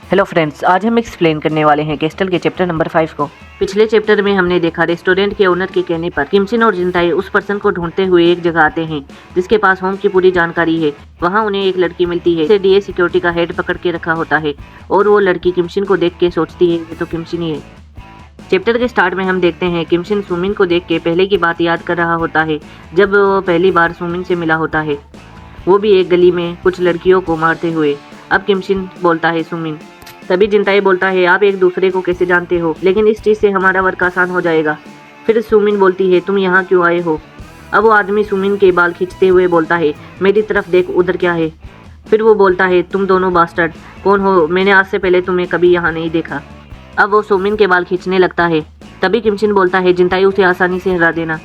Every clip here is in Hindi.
हेलो फ्रेंड्स, आज हम एक्सप्लेन करने वाले हैं कैस्टल के चैप्टर नंबर 5 को। पिछले चैप्टर में हमने देखा रेस्टोरेंट के ओनर के कहने पर किमचिन और जिनताई उस पर्सन को ढूंढते हुए एक जगह आते हैं जिसके पास होम की पूरी जानकारी है। वहाँ उन्हें एक लड़की मिलती है जिसे डीए सिक्योरिटी का हेड पकड़ के रखा होता है और वो लड़की किमचिन को देख के सोचती है ये तो किमचिन ही है। चैप्टर के स्टार्ट में हम देखते हैं किमचिन सुमिन को देख के पहले की बात याद कर रहा होता है जब वो पहली बार सुमिन से मिला होता है, वो भी एक गली में कुछ लड़कियों को मारते हुए। अब किमचिन बोलता है सुमिन, तभी जिनताई बोलता है आप एक दूसरे को कैसे जानते हो, लेकिन इस चीज़ से हमारा वर्क आसान हो जाएगा। फिर सुमिन बोलती है तुम यहाँ क्यों आए हो। अब वो आदमी सुमिन के बाल खींचते हुए बोलता है मेरी तरफ देख उधर क्या है। फिर वो बोलता है तुम दोनों बास्टर्ड कौन हो, मैंने आज से पहले तुम्हें कभी यहाँ नहीं देखा। अब वो सुमिन के बाल खींचने लगता है। तभी किमचिन बोलता है जिनताई उसे आसानी से हरा देना।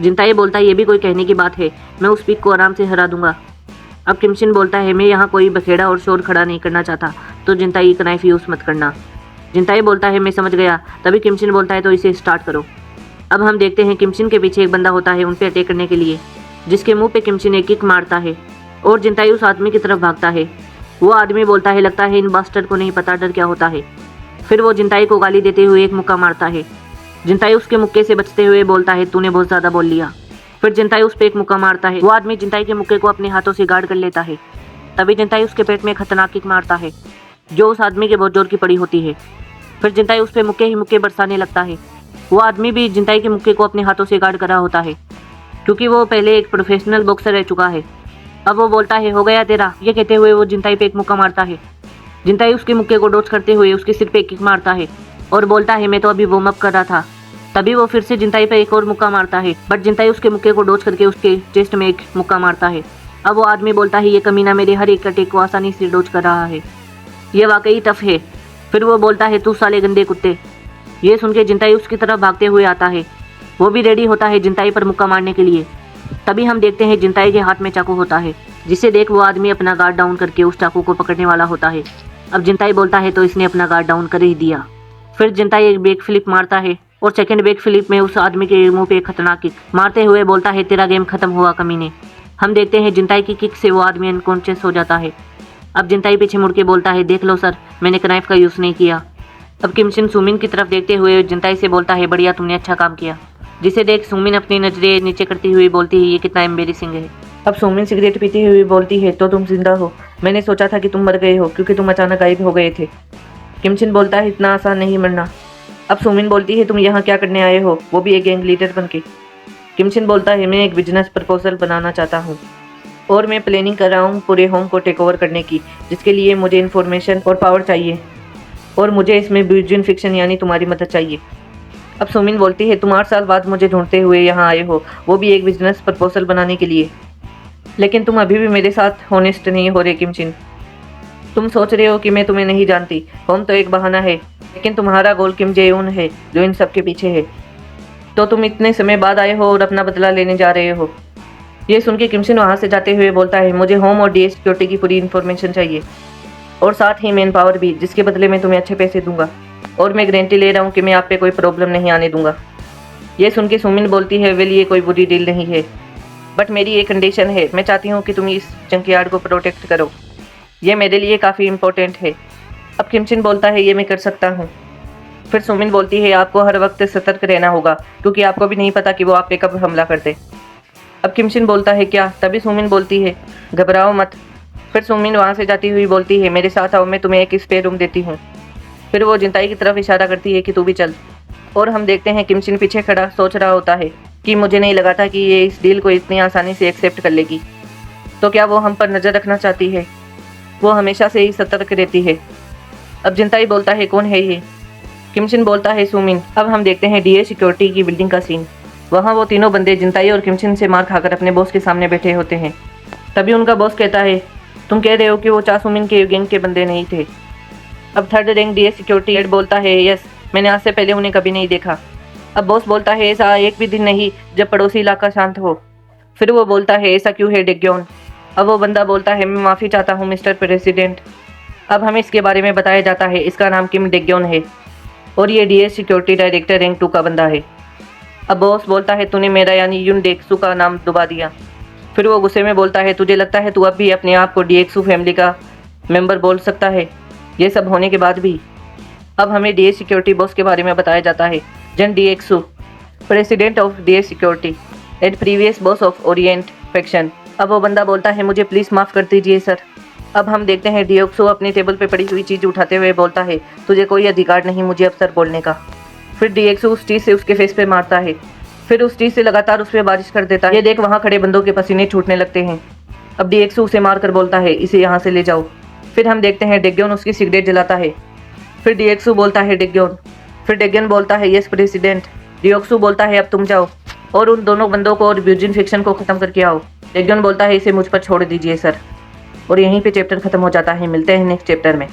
जिनताई बोलता है ये भी कोई कहने की बात है, मैं उस पिक को आराम से हरा दूंगा। अब किमचिन बोलता है मैं यहाँ कोई बखेड़ा और शोर खड़ा नहीं करना चाहता, तो जिनताई एक नाइफ यूज़ मत करना। जिनताई बोलता है मैं समझ गया। तभी किमचिन बोलता है तो इसे स्टार्ट करो। अब हम देखते हैं किमचिन के पीछे एक बंदा होता है उन पे अटैक करने के लिए, जिसके मुंह पे किमचिन एक किक मारता है और जिनताई उस आदमी की तरफ भागता है। वो आदमी बोलता है लगता है इन बास्टर्ड को नहीं पता डर क्या होता है। फिर वो जिनताई को गाली देते हुए एक मुक्का मारता है। जिनताई उसके मुक्के से बचते हुए बोलता है तूने बहुत ज़्यादा बोल लिया। फिर जिनताई उस पर एक मुक्का मारता है। वो आदमी जिनताई के मुक्के को अपने हाथों से गार्ड कर लेता है। तभी जिनताई उसके पेट में खतरनाक किक मारता है जो उस आदमी के बहुत जोर की पड़ी होती है। फिर जिनताई उस पर मुक्के ही मुक्के बरसाने लगता है। वो आदमी भी जिनताई के मुक्के को अपने हाथों से गार्ड करा होता है क्योंकि वो पहले एक प्रोफेशनल बॉक्सर रह चुका है। अब वो बोलता है हो गया तेरा, ये कहते हुए वो जिनताई पे एक मुक्का मारता है। जिनताई उसके मुक्के को डॉच करते हुए उसके सिर पे एक किक मारता है और बोलता है मैं तो अभी वार्म अप कर रहा था। तभी वो फिर से जिनताई पे एक और मुक्का मारता है, बट जिनताई उसके मुक्के को डॉच करके उसके चेस्ट में एक मुक्का मारता है। अब वो आदमी बोलता है ये कमीना मेरे हर एक अटैक को आसानी से डॉच कर रहा है, ये वाकई टफ है। फिर वो बोलता है तू साले गंदे कुत्ते। ये सुन के जिनताई उसकी तरफ भागते हुए आता है। वो भी रेडी होता है जिनताई पर मुक्का मारने के लिए। तभी हम देखते हैं जिनताई के हाथ में चाकू होता है, जिसे देख वो आदमी अपना गार्ड डाउन करके उस चाकू को पकड़ने वाला होता है। अब जिनताई बोलता है तो इसने अपना गार्ड डाउन कर ही दिया। फिर जिनताई एक बैक फ्लिप मारता है और सेकंड बैक फ्लिप में उस आदमी के मुंह पे एक खतरनाक किक मारते हुए बोलता है तेरा गेम खत्म हुआ कमीने। हम देखते हैं जिनताई की किक से वो आदमी अनकॉन्शियस हो जाता है। अब जिनताई पीछे मुड़ के बोलता है देख लो सर, मैंने नाइफ का यूज़ नहीं किया। अब किमचिन सुमिन की तरफ देखते हुए जिनताई से बोलता है बढ़िया तुमने अच्छा काम किया, जिसे देख सुमिन अपनी नजरें नीचे करती हुई बोलती है ये कितना एम्बेरसिंग है। अब सुमिन सिगरेट पीती हुई बोलती है तो तुम जिंदा हो, मैंने सोचा था कि तुम मर गए हो क्योंकि तुम अचानक गायब हो गए थे। किमचिन बोलता है इतना आसान नहीं मरना। अब सुमिन बोलती है तुम यहाँ क्या करने आए हो, वो भी एक गैंग लीडर बन के। किमचिन बोलता है मैं एक बिजनेस प्रपोजल बनाना चाहता हूँ और मैं प्लानिंग कर रहा हूँ पूरे होम को टेक ओवर करने की, जिसके लिए मुझे इन्फॉर्मेशन और पावर चाहिए और मुझे इसमें ब्यूजिन फिक्शन यानी तुम्हारी मदद चाहिए। अब सुमिन बोलती है तुम 8 साल बाद मुझे ढूंढते हुए यहाँ आए हो, वो भी एक बिजनेस प्रपोजल बनाने के लिए, लेकिन तुम अभी भी मेरे साथ होनेस्ट नहीं हो रहे किमचिन। तुम सोच रहे हो कि मैं तुम्हें नहीं जानती, होम तो एक बहाना है, लेकिन तुम्हारा गोल किम जे उन है जो इन सब के पीछे है। तो तुम इतने समय बाद आए हो और अपना बदला लेने जा रहे हो। ये सुन के किमचिन वहाँ से जाते हुए बोलता है मुझे होम और डीए सिक्योरिटी की पूरी इन्फॉर्मेशन चाहिए और साथ ही मैन पावर भी, जिसके बदले में तुम्हें अच्छे पैसे दूंगा और मैं गारंटी ले रहा हूँ कि मैं आप पे कोई प्रॉब्लम नहीं आने दूंगा। ये सुन के सुमिन बोलती है वेल ये कोई बुरी डील नहीं है, बट मेरी एक कंडीशन है, मैं चाहती हूँ कि तुम इस जंकयार्ड को प्रोटेक्ट करो, ये मेरे लिए काफ़ी इम्पोर्टेंट है। अब किमचिन बोलता है ये मैं कर सकता हूँ। फिर सुमिन बोलती है आपको हर वक्त सतर्क रहना होगा क्योंकि आपको भी नहीं पता कि वो आप पे कब हमला कर दे। अब किमचिन बोलता है क्या। तभी सुमिन बोलती है घबराओ मत। फिर सुमिन वहाँ से जाती हुई बोलती है मेरे साथ आओ, मैं तुम्हें एक स्पेयर रूम देती हूँ। फिर वो जिनताई की तरफ इशारा करती है कि तू भी चल, और हम देखते हैं किमचिन पीछे खड़ा सोच रहा होता है कि मुझे नहीं लगा था कि ये इस डील को इतनी आसानी से एक्सेप्ट कर लेगी, तो क्या वो हम पर नज़र रखना चाहती है। वो हमेशा से ही सतर्क रहती है। अब जिनताई बोलता है कौन है ये। किमचिन बोलता है सुमिन। अब हम देखते हैं डीए सिक्योरिटी की बिल्डिंग का सीन। वहाँ वो तीनों बंदे जिनताई और किमचिन से मार खाकर अपने बॉस के सामने बैठे होते हैं। तभी उनका बॉस कहता है तुम कह रहे हो कि वो सुमिन के गैंग के बंदे नहीं थे। अब third rank DA security head बोलता है यस, मैंने आज से पहले उन्हें कभी नहीं देखा। अब बॉस बोलता है ऐसा एक भी दिन नहीं जब पड़ोसी इलाका शांत हो। फिर वो बोलता है ऐसा क्यों है डेग्योन। अब वो बंदा बोलता है मैं माफ़ी चाहता हूँ मिस्टर प्रेसिडेंट। अब हमें इसके बारे में बताया जाता है इसका नाम किम डेग्योन है और ये डीए सिक्योरिटी डायरेक्टर रैंक 2 का बंदा है। अब बॉस बोलता है तूने मेरा यानी यून डेक्सू का नाम दुबा दिया। फिर वो गुस्से में बोलता है तुझे लगता है तू अब भी अपने आप को डीएक्सू फैमिली का मेंबर बोल सकता है। ये सब होने के बाद भी अब हमें डीए सिक्योरिटी बॉस के बारे में बताया जाता है। जन डीएक्सू, president of DA security and previous boss of orient faction. अब वो बंदा बोलता है, मुझे प्लीज़ माफ़ कर दीजिए सर। अब हम देखते हैं डीएक्सू अपनी टेबल पे पड़ी हुई चीज़ उठाते हुए बोलता है, तुझे कोई अधिकार नहीं मुझे अब सर बोलने का। फिर डीएक्सू उस चीज़ से उसके फेस पे मारता है, फिर उस चीज़ से लगातार उस पर बारिश कर देता है। ये देख वहाँ खड़े बंदों के पसीने छूटने लगते हैं। अब डीएक्सू उसे मार कर बोलता है, इसे यहाँ से ले जाओ। फिर हम देखते हैं डेग्योन उसकी सिगरेट जलाता है। फिर डीएक्सू बोलता है डेग्योन। फिर डेग्योन बोलता है, यस प्रेसिडेंट। डीएक्सू बोलता है, अब तुम जाओ और उन दोनों बंदों को और ब्यूजिन फिक्शन को ख़त्म करके आओ। डेग्योन बोलता है, इसे मुझ पर छोड़ दीजिए सर। और यहीं पे चैप्टर ख़त्म हो जाता है। मिलते हैं नेक्स्ट चैप्टर में।